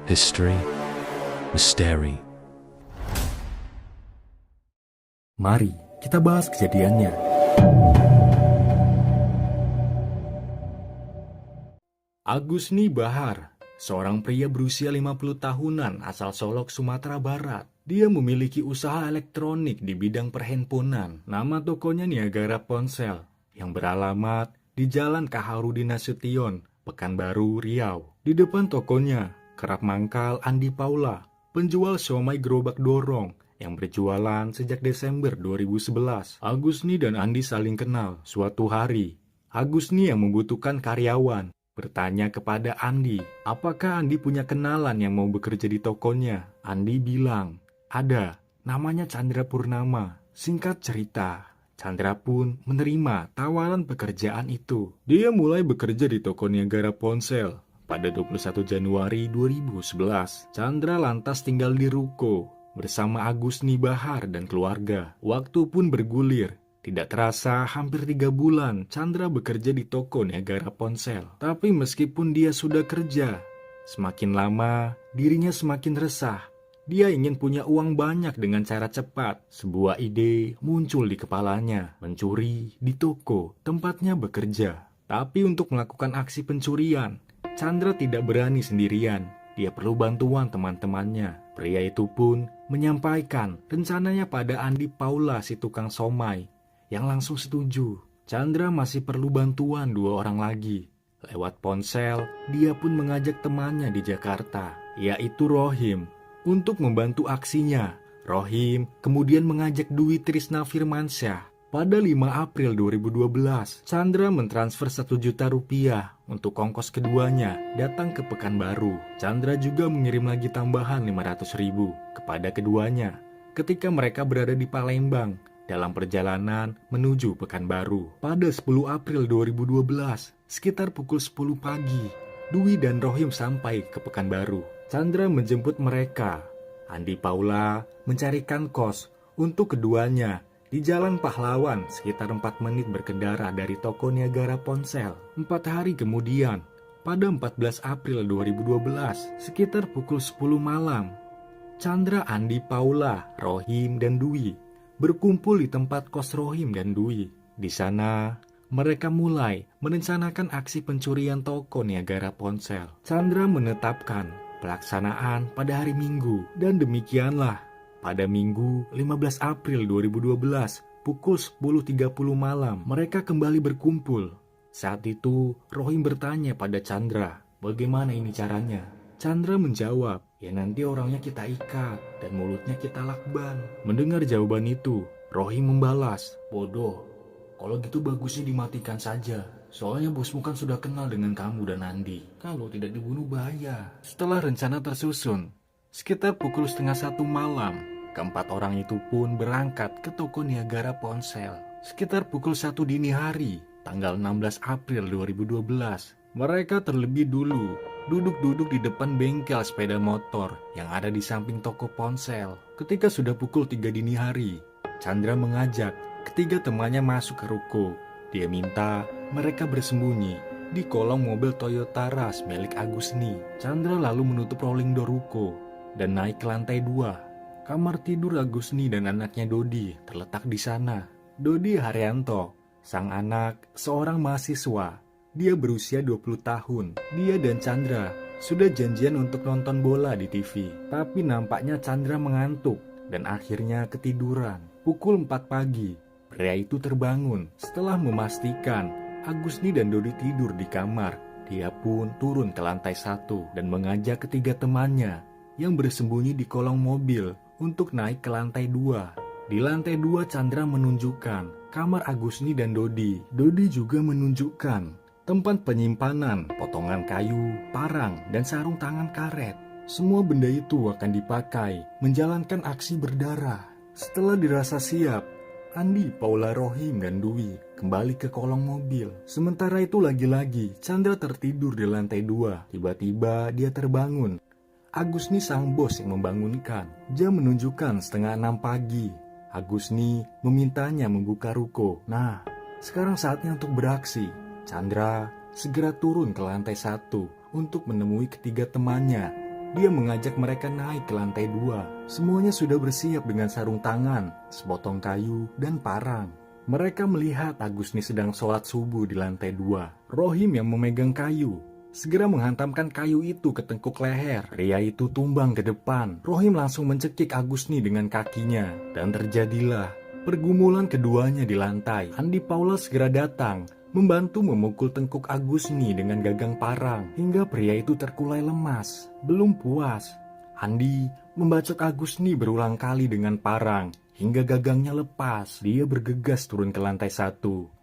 History, Misteri. Mari kita bahas kejadiannya. Agusni Bahar, seorang pria berusia 50 tahunan asal Solok, Sumatera Barat. Dia memiliki usaha elektronik di bidang perhandphonean. Nama tokonya Niagara Ponsel, yang beralamat di Jalan Kaharudin Nasution, Pekanbaru, Riau. Di depan tokonya kerap mangkal Andi Paula, penjual siomay gerobak dorong yang berjualan sejak Desember 2011. Agusni dan Andi saling kenal. Suatu hari, Agusni yang membutuhkan karyawan bertanya kepada Andi, apakah Andi punya kenalan yang mau bekerja di tokonya. Andi bilang, ada, namanya Chandra Purnama. Singkat cerita, Chandra pun menerima tawaran pekerjaan itu. Dia mulai bekerja di toko Niagara Ponsel pada 21 Januari 2011. Chandra lantas tinggal di ruko bersama Agusni Bahar dan keluarga. Waktu pun bergulir. Tidak terasa hampir 3 bulan Chandra bekerja di toko Niagara Ponsel. Tapi meskipun dia sudah kerja, semakin lama dirinya semakin resah. Dia ingin punya uang banyak dengan cara cepat. Sebuah ide muncul di kepalanya, mencuri di toko tempatnya bekerja. Tapi untuk melakukan aksi pencurian, Chandra tidak berani sendirian. Dia perlu bantuan teman-temannya. Pria itu pun menyampaikan rencananya pada Andi Paula, si tukang somai, yang langsung setuju. Chandra masih perlu bantuan 2 orang lagi. Lewat ponsel, dia pun mengajak temannya di Jakarta, yaitu Rohim, untuk membantu aksinya. Rohim kemudian mengajak Dwi Trisna Firmansyah. Pada 5 April 2012, Chandra mentransfer 1 juta rupiah untuk ongkos keduanya datang ke Pekanbaru. Chandra juga mengirim lagi tambahan 500 ribu kepada keduanya ketika mereka berada di Palembang dalam perjalanan menuju Pekanbaru. Pada 10 April 2012, sekitar pukul 10 pagi, Dwi dan Rohim sampai ke Pekanbaru. Chandra menjemput mereka. Andi Paula mencarikan kos untuk keduanya di Jalan Pahlawan, sekitar 4 menit berkendara dari toko Niagara Ponsel. 4 hari kemudian, pada 14 April 2012, sekitar pukul 10 malam, Chandra, Andi Paula, Rohim, dan Dwi berkumpul di tempat kos Rohim dan Dwi. Di sana, mereka mulai merencanakan aksi pencurian toko Niagara Ponsel. Chandra menetapkan pelaksanaan pada hari Minggu, dan demikianlah pada Minggu 15 April 2012 pukul 10.30 malam mereka kembali berkumpul. Saat itu Rohim bertanya pada Chandra, bagaimana ini caranya? Chandra menjawab, ya nanti orangnya kita ikat dan mulutnya kita lakban. Mendengar jawaban itu, Rohim membalas, bodoh, kalau gitu bagusnya dimatikan saja. Soalnya bosmu kan sudah kenal dengan kamu dan Andi. Kalau tidak dibunuh bahaya. Setelah rencana tersusun, sekitar pukul 12:30 malam, keempat orang itu pun berangkat ke toko Niagara Ponsel. Sekitar pukul 1 dini hari, tanggal 16 April 2012, mereka terlebih dulu duduk-duduk di depan bengkel sepeda motor yang ada di samping toko ponsel. Ketika sudah pukul 3 dini hari, Chandra mengajak ketiga temannya masuk ke ruko. Dia minta mereka bersembunyi di kolong mobil Toyota Rush milik Agusni. Chandra lalu menutup rolling door ruko dan naik ke lantai 2. Kamar tidur Agusni dan anaknya Dodi terletak di sana. Dodi Haryanto, sang anak, seorang mahasiswa. Dia berusia 20 tahun. Dia dan Chandra sudah janjian untuk nonton bola di TV. Tapi nampaknya Chandra mengantuk dan akhirnya ketiduran. Pukul 4 pagi, pria itu terbangun setelah memastikan Agusni dan Dodi tidur di kamar. Dia pun turun ke lantai 1 dan mengajak ketiga temannya yang bersembunyi di kolong mobil untuk naik ke lantai 2. Di lantai 2 Chandra menunjukkan kamar Agusni dan Dodi. Dodi juga menunjukkan tempat penyimpanan potongan kayu, parang, dan sarung tangan karet. Semua benda itu akan dipakai menjalankan aksi berdarah. Setelah dirasa siap, Andi, Paula, Rohim, dan Dwi kembali ke kolong mobil. Sementara itu lagi-lagi Chandra tertidur di lantai 2. Tiba-tiba dia terbangun. Agusni sang bos yang membangunkan. Jam menunjukkan 5:30 pagi. Agusni memintanya membuka ruko. Nah, sekarang saatnya untuk beraksi. Chandra segera turun ke lantai 1 untuk menemui ketiga temannya dia mengajak mereka naik ke lantai 2. Semuanya sudah bersiap dengan sarung tangan, sepotong kayu, dan parang. Mereka melihat Agusni sedang sholat subuh di lantai 2. Rohim yang memegang kayu segera menghantamkan kayu itu ke tengkuk leher. Pria itu tumbang ke depan. Rohim langsung mencekik Agusni dengan kakinya. Dan terjadilah pergumulan keduanya di lantai. Andi Paula segera datang, membantu memukul tengkuk Agusni dengan gagang parang hingga pria itu terkulai lemas. Belum puas, Andi membacok Agusni berulang kali dengan parang hingga gagangnya lepas. Dia bergegas turun ke lantai 1,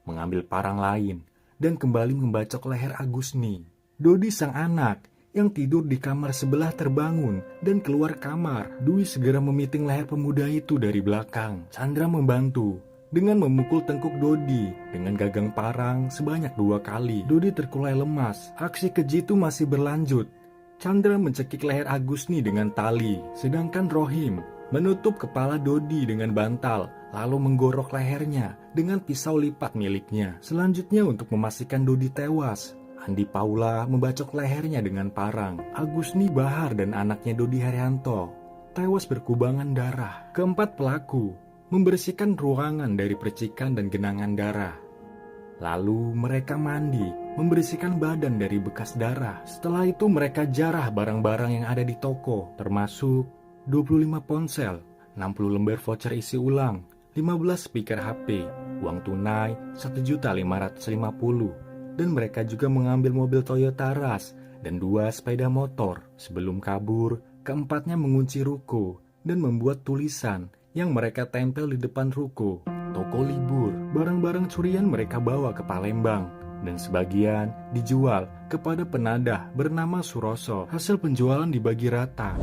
mengambil parang lain, dan kembali membacok leher Agusni. Dodi sang anak yang tidur di kamar sebelah terbangun dan keluar kamar. Dwi segera memiting leher pemuda itu dari belakang. Chandra membantu dengan memukul tengkuk Dodi dengan gagang parang sebanyak 2 kali. Dodi terkulai lemas. Aksi keji itu masih berlanjut. Chandra mencekik leher Agusni dengan tali, sedangkan Rohim menutup kepala Dodi dengan bantal, lalu menggorok lehernya dengan pisau lipat miliknya. Selanjutnya, untuk memastikan Dodi tewas, Andi Paula membacok lehernya dengan parang. Agusni Bahar dan anaknya Dodi Haryanto tewas berkubangan darah. Keempat pelaku membersihkan ruangan dari percikan dan genangan darah. Lalu mereka mandi, membersihkan badan dari bekas darah. Setelah itu mereka jarah barang-barang yang ada di toko, termasuk 25 ponsel, 60 lembar voucher isi ulang, 15 speaker HP, uang tunai 1.550.000, dan mereka juga mengambil mobil Toyota Rush dan 2 sepeda motor. Sebelum kabur, keempatnya mengunci ruko dan membuat tulisan yang mereka tempel di depan ruko. Toko libur. Barang-barang curian mereka bawa ke Palembang dan sebagian dijual kepada penadah bernama Suroso. Hasil penjualan dibagi rata.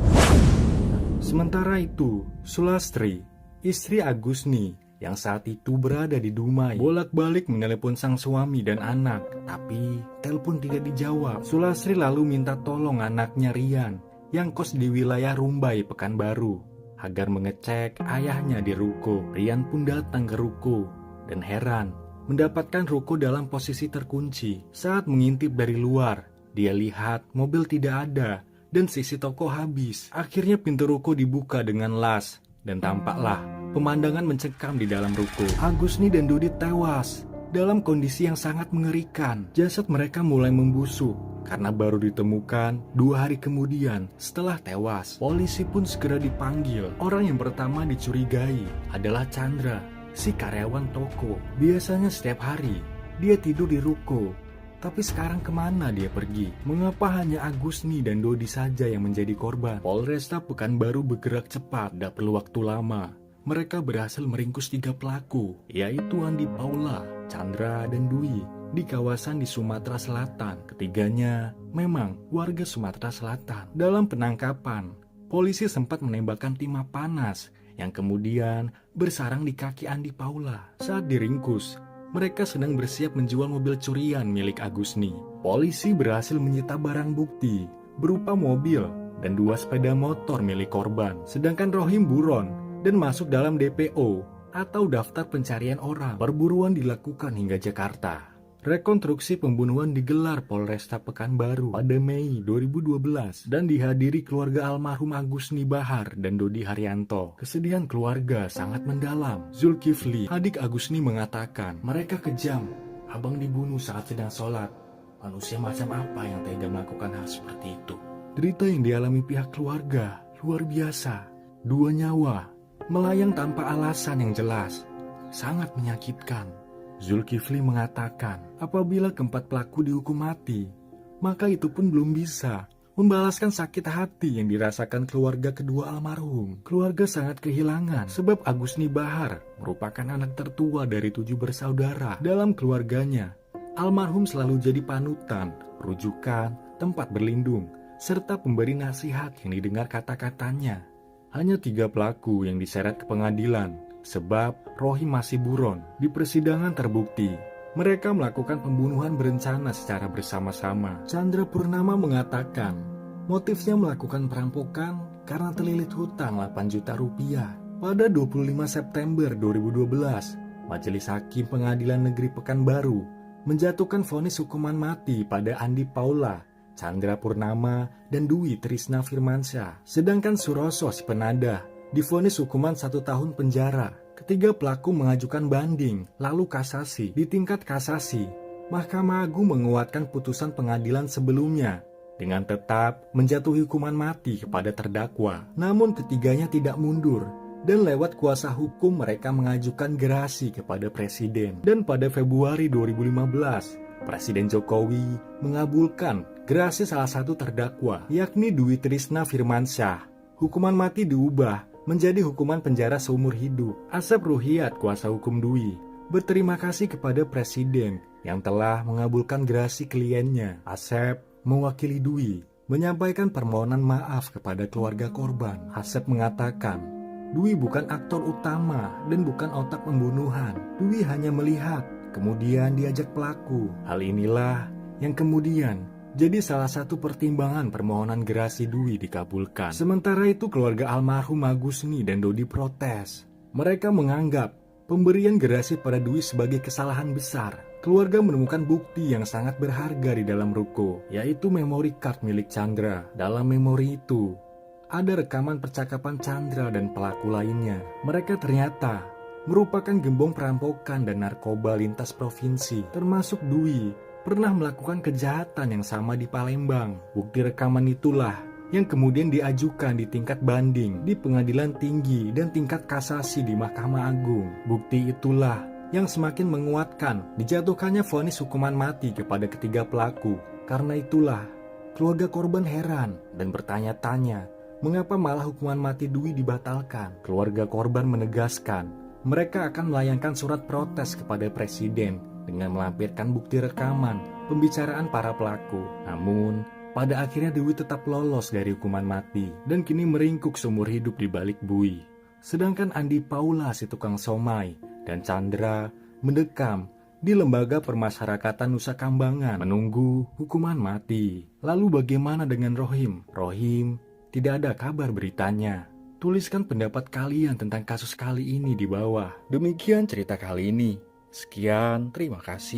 Sementara itu, Sulastri, istri Agusni yang saat itu berada di Dumai, bolak-balik menelepon sang suami dan anak, tapi telepon tidak dijawab. Sulastri lalu minta tolong anaknya Rian yang kos di wilayah Rumbai, Pekanbaru, agar mengecek ayahnya di ruko. Rian pun datang ke ruko dan heran mendapatkan ruko dalam posisi terkunci. Saat mengintip dari luar, dia lihat mobil tidak ada dan sisi toko habis. Akhirnya pintu ruko dibuka dengan las dan tampaklah pemandangan mencekam di dalam ruko. Agusni dan Dodi tewas dalam kondisi yang sangat mengerikan. Jasad mereka mulai membusuk karena baru ditemukan 2 hari kemudian setelah tewas. Polisi pun segera dipanggil. Orang yang pertama dicurigai adalah Chandra, si karyawan toko. Biasanya setiap hari dia tidur di ruko, tapi sekarang kemana dia pergi? Mengapa hanya Agusni dan Dodi saja yang menjadi korban? Polresta Pekanbaru bergerak cepat, tidak perlu waktu lama. Mereka berhasil meringkus 3 pelaku, yaitu Andi Paula, Chandra, dan Dwi, di kawasan di Sumatera Selatan. Ketiganya memang warga Sumatera Selatan. Dalam penangkapan, polisi sempat menembakkan timah panas yang kemudian bersarang di kaki Andi Paula. Saat diringkus, mereka sedang bersiap menjual mobil curian milik Agusni. Polisi berhasil menyita barang bukti berupa mobil dan 2 sepeda motor milik korban. Sedangkan Rohim buron dan masuk dalam DPO atau daftar pencarian orang. Perburuan dilakukan hingga Jakarta. Rekonstruksi pembunuhan digelar Polresta Pekanbaru pada Mei 2012 dan dihadiri keluarga almarhum Agusni Bahar dan Dodi Haryanto. Kesedihan keluarga sangat mendalam. Zulkifli, adik Agusni, mengatakan, "Mereka kejam. Abang dibunuh saat sedang sholat. Manusia macam apa yang tega melakukan hal seperti itu?" Derita yang dialami pihak keluarga luar biasa. 2 nyawa melayang tanpa alasan yang jelas, sangat menyakitkan. Zulkifli mengatakan, apabila keempat pelaku dihukum mati, maka itu pun belum bisa membalaskan sakit hati yang dirasakan keluarga kedua almarhum. Keluarga sangat kehilangan, sebab Agusni Bahar merupakan anak tertua dari 7 bersaudara. Dalam keluarganya, almarhum selalu jadi panutan, rujukan, tempat berlindung, serta pemberi nasihat yang didengar kata-katanya. Hanya 3 pelaku yang diseret ke pengadilan, sebab Rohim masih buron. Di persidangan terbukti, mereka melakukan pembunuhan berencana secara bersama-sama. Chandra Purnama mengatakan, motifnya melakukan perampokan karena terlilit hutang 8 juta rupiah. Pada 25 September 2012, Majelis Hakim Pengadilan Negeri Pekanbaru menjatuhkan vonis hukuman mati pada Andi Paula, Chandra Purnama, dan Dwi Trisna Firmansyah. Sedangkan Suroso si penadah divonis hukuman 1 tahun penjara. Ketiga pelaku mengajukan banding, lalu kasasi. Di tingkat kasasi, Mahkamah Agung menguatkan putusan pengadilan sebelumnya dengan tetap menjatuhi hukuman mati kepada terdakwa. Namun ketiganya tidak mundur, dan lewat kuasa hukum mereka mengajukan gerasi kepada Presiden. Dan pada Februari 2015, Presiden Jokowi mengabulkan gerasi salah satu terdakwa, yakni Dwi Trisna Firmansyah. Hukuman mati diubah menjadi hukuman penjara seumur hidup. Asep Ruhyat, kuasa hukum Dwi, berterima kasih kepada Presiden yang telah mengabulkan gerasi kliennya. Asep mewakili Dwi menyampaikan permohonan maaf kepada keluarga korban. Asep mengatakan, Dwi bukan aktor utama dan bukan otak pembunuhan. Dwi hanya melihat, kemudian diajak pelaku. Hal inilah yang kemudian jadi salah satu pertimbangan permohonan gerasi Dwi dikabulkan. Sementara itu keluarga almarhum Agusni dan Dodi protes. Mereka menganggap pemberian gerasi pada Dwi sebagai kesalahan besar. Keluarga menemukan bukti yang sangat berharga di dalam ruko, yaitu memory card milik Chandra. Dalam memori itu, ada rekaman percakapan Chandra dan pelaku lainnya. Mereka ternyata merupakan gembong perampokan dan narkoba lintas provinsi, termasuk Dwi pernah melakukan kejahatan yang sama di Palembang. Bukti rekaman itulah yang kemudian diajukan di tingkat banding di Pengadilan Tinggi dan tingkat kasasi di Mahkamah Agung. Bukti itulah yang semakin menguatkan dijatuhkannya vonis hukuman mati kepada ketiga pelaku. Karena itulah keluarga korban heran dan bertanya-tanya, mengapa malah hukuman mati Dwi dibatalkan? Keluarga korban menegaskan mereka akan melayangkan surat protes kepada Presiden dengan melampirkan bukti rekaman pembicaraan para pelaku. Namun, pada akhirnya Dwi tetap lolos dari hukuman mati dan kini meringkuk seumur hidup di balik bui. Sedangkan Andi Paula si tukang somai dan Chandra mendekam di Lembaga Permasyarakatan Nusa Kambangan menunggu hukuman mati. Lalu bagaimana dengan Rohim? Rohim tidak ada kabar beritanya. Tuliskan pendapat kalian tentang kasus kali ini di bawah. Demikian cerita kali ini. Sekian, terima kasih.